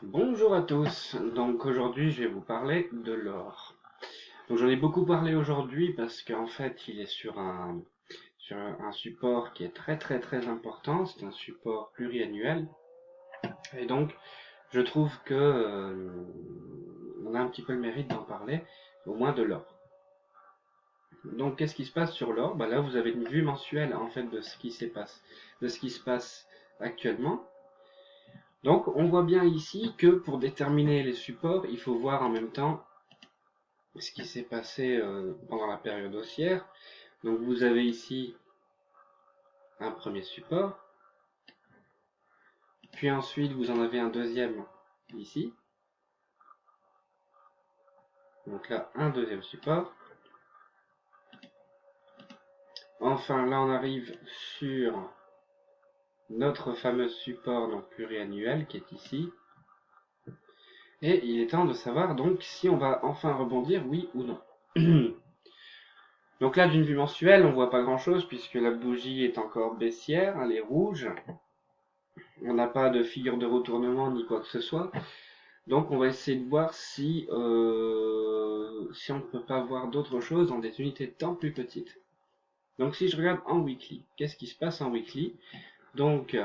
Bonjour à tous, donc aujourd'hui je vais vous parler de l'or. Donc j'en ai beaucoup parlé aujourd'hui parce qu'en fait il est sur un support qui est très important, c'est un support pluriannuel, et donc je trouve que on a un petit peu le mérite d'en parler, au moins de l'or. Donc qu'est-ce qui se passe sur l'or? Là vous avez une vue mensuelle en fait de ce qui se passe actuellement. Donc on voit bien ici que pour déterminer les supports, il faut voir en même temps ce qui s'est passé pendant la période haussière. Donc vous avez ici un premier support, puis ensuite vous en avez un deuxième ici. Donc là, un deuxième support. Enfin, là on arrive sur notre fameux support donc pluriannuel qui est ici. Et il est temps de savoir donc si on va enfin rebondir, oui ou non. Donc là, d'une vue mensuelle, on voit pas grand chose puisque la bougie est encore baissière, elle est rouge. On n'a pas de figure de retournement ni quoi que ce soit. Donc on va essayer de voir si on ne peut pas voir d'autres choses dans des unités de temps plus petites. Donc si je regarde en weekly, qu'est-ce qui se passe en weekly? Donc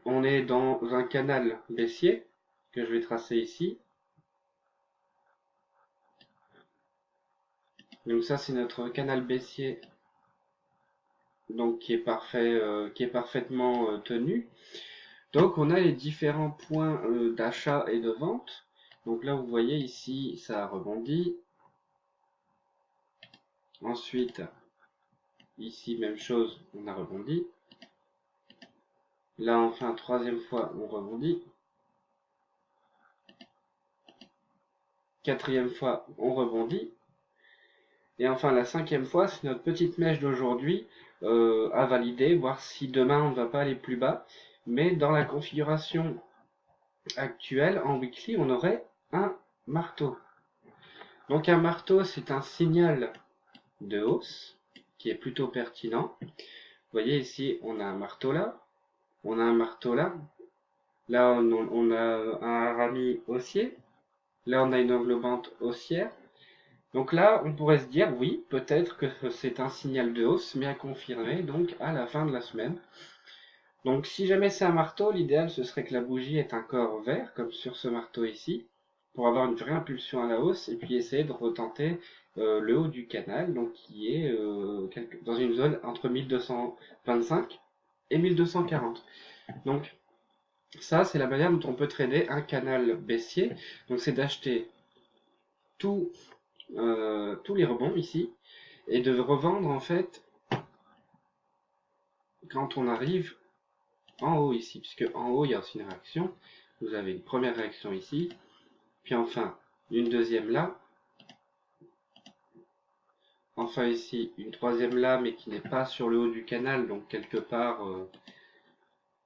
on est dans un canal baissier que je vais tracer ici. Donc ça c'est notre canal baissier donc qui est parfaitement tenu. Donc on a les différents points d'achat et de vente. Donc là vous voyez ici ça a rebondi. Ensuite ici même chose, on a rebondi. Là enfin troisième fois on rebondit. Quatrième fois on rebondit. Et enfin la cinquième fois c'est notre petite mèche d'aujourd'hui à valider, voir si demain on ne va pas aller plus bas. Mais dans la configuration actuelle en weekly on aurait un marteau. Donc un marteau c'est un signal de hausse qui est plutôt pertinent. Vous voyez ici on a un marteau là, on a un marteau là, là on a un rami haussier, là on a une englobante haussière. Donc là on pourrait se dire oui, peut-être que c'est un signal de hausse, mais à confirmer donc à la fin de la semaine. Donc si jamais c'est un marteau, l'idéal ce serait que la bougie ait un corps vert, comme sur ce marteau ici, pour avoir une vraie impulsion à la hausse, et puis essayer de retenter le haut du canal, donc qui est dans une zone entre 1225 et 1240. Donc ça c'est la manière dont on peut trader un canal baissier, donc c'est d'acheter tous les rebonds ici, et de revendre en fait quand on arrive en haut ici, puisque en haut il y a aussi une réaction. Vous avez une première réaction ici, puis enfin une deuxième là, enfin ici une troisième là, mais qui n'est pas sur le haut du canal, donc quelque part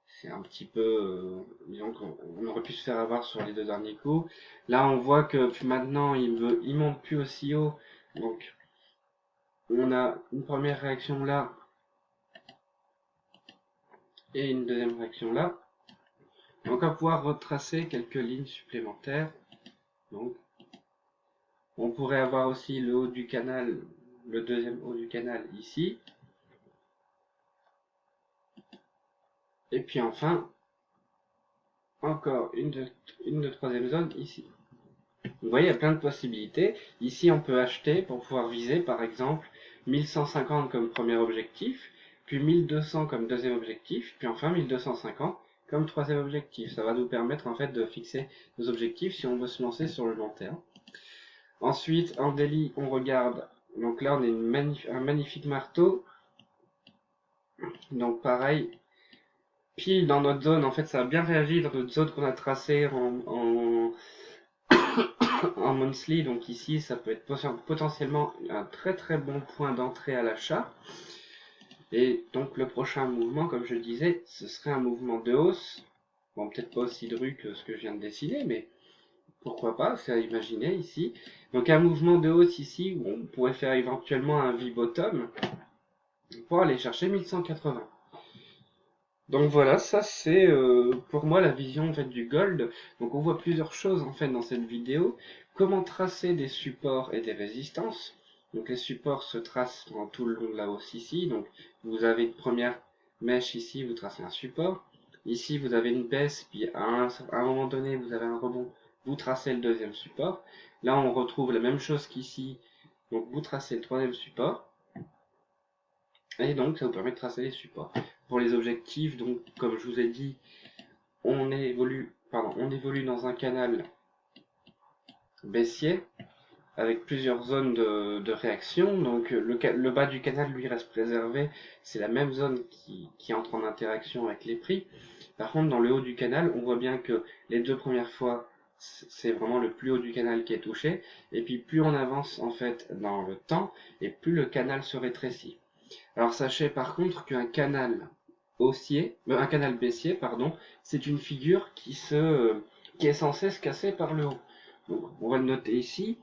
c'est un petit peu, disons qu'on aurait pu se faire avoir sur les deux derniers coups. Là on voit que maintenant il monte plus aussi haut, donc on a une première réaction là et une deuxième réaction là. Donc on va pouvoir retracer quelques lignes supplémentaires. Donc on pourrait avoir aussi le haut du canal, le deuxième haut du canal ici. Et puis enfin, encore une troisième zone ici. Vous voyez, il y a plein de possibilités. Ici, on peut acheter pour pouvoir viser, par exemple, 1150 comme premier objectif, puis 1200 comme deuxième objectif, puis enfin 1250 comme troisième objectif. Ça va nous permettre en fait de fixer nos objectifs si on veut se lancer sur le long terme. Ensuite, en daily, on regarde. Donc là, on a un magnifique marteau. Donc pareil, pile dans notre zone. En fait, ça a bien réagi dans notre zone qu'on a tracée en monthly. Donc ici, ça peut être potentiellement un très bon point d'entrée à l'achat. Et donc le prochain mouvement, comme je disais, ce serait un mouvement de hausse. Bon, peut-être pas aussi dru que ce que je viens de dessiner, mais pourquoi pas, c'est à imaginer ici. Donc un mouvement de hausse ici, où on pourrait faire éventuellement un V-bottom pour aller chercher 1180. Donc voilà, ça c'est pour moi la vision en fait du gold. Donc on voit plusieurs choses en fait dans cette vidéo. Comment tracer des supports et des résistances. Donc les supports se tracent pendant tout le long de la hausse ici. Donc vous avez une première mèche ici, vous tracez un support. Ici vous avez une baisse, puis à un moment donné vous avez un rebond, vous tracez le deuxième support. Là on retrouve la même chose qu'ici. Donc vous tracez le troisième support. Et donc ça vous permet de tracer les supports. Pour les objectifs, donc comme je vous ai dit, on évolue dans un canal baissier avec plusieurs zones de réaction. Donc le bas du canal lui reste préservé, c'est la même zone qui entre en interaction avec les prix. Par contre dans le haut du canal, on voit bien que les deux premières fois c'est vraiment le plus haut du canal qui est touché, et puis plus on avance en fait dans le temps, et plus le canal se rétrécit. Alors sachez par contre qu'un canal un canal baissier, pardon, c'est une figure qui est censée se casser par le haut. Donc on va le noter ici.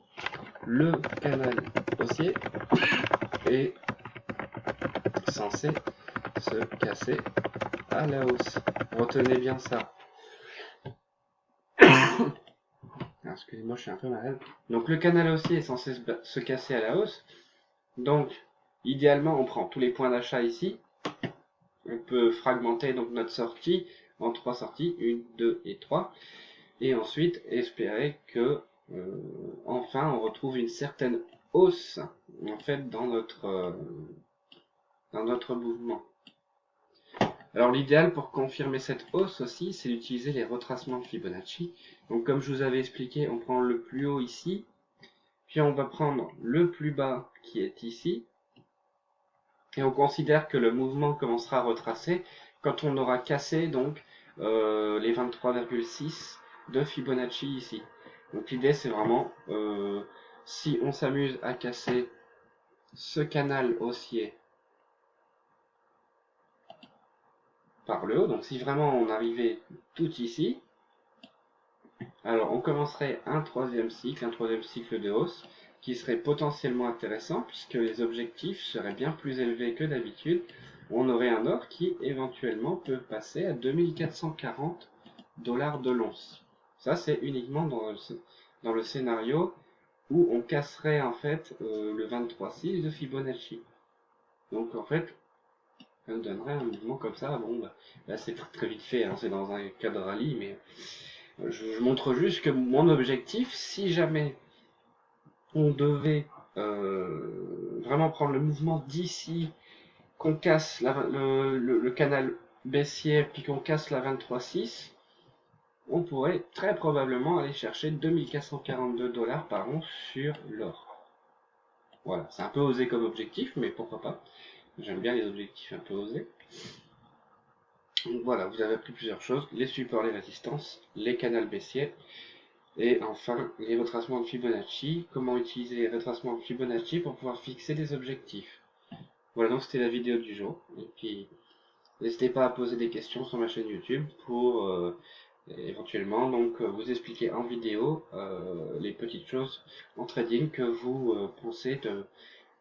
Le canal haussier est censé se casser à la hausse. Retenez bien ça. Excusez-moi, je suis un peu malade. Donc le canal haussier est censé se casser à la hausse. Donc idéalement, on prend tous les points d'achat ici. On peut fragmenter donc notre sortie en 3 sorties, 1, 2 et 3, et ensuite espérer que enfin on retrouve une certaine hausse en fait dans notre mouvement. Alors l'idéal pour confirmer cette hausse aussi, c'est d'utiliser les retracements de Fibonacci. Donc comme je vous avais expliqué, on prend le plus haut ici, puis on va prendre le plus bas qui est ici, et on considère que le mouvement commencera à retracer quand on aura cassé donc les 23,6 de Fibonacci ici. Donc l'idée c'est vraiment si on s'amuse à casser ce canal haussier par le haut, donc si vraiment on arrivait tout ici, alors on commencerait un troisième cycle de hausse qui serait potentiellement intéressant puisque les objectifs seraient bien plus élevés que d'habitude. On aurait un or qui éventuellement peut passer à 2440 $ de l'once. Ça c'est uniquement dans le scénario où on casserait en fait le 23,6 de Fibonacci. Donc en fait, ça nous donnerait un mouvement comme ça. Bon, là c'est très vite fait, hein, c'est dans un cas de rallye, mais je montre juste que mon objectif, si jamais on devait vraiment prendre le mouvement d'ici, qu'on casse le canal baissier, puis qu'on casse la 23,6, on pourrait très probablement aller chercher 2442 $ par once sur l'or. Voilà, c'est un peu osé comme objectif, mais pourquoi pas. J'aime bien les objectifs un peu osés. Donc voilà, vous avez appris plusieurs choses, les supports, les résistances, les canals baissiers, et enfin les retracements de Fibonacci, comment utiliser les retracements de Fibonacci pour pouvoir fixer des objectifs. Voilà, donc c'était la vidéo du jour, et puis n'hésitez pas à poser des questions sur ma chaîne YouTube pour éventuellement donc vous expliquer en vidéo les petites choses en trading que vous pensez de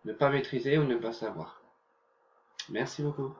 ne pas maîtriser ou ne pas savoir. Merci beaucoup.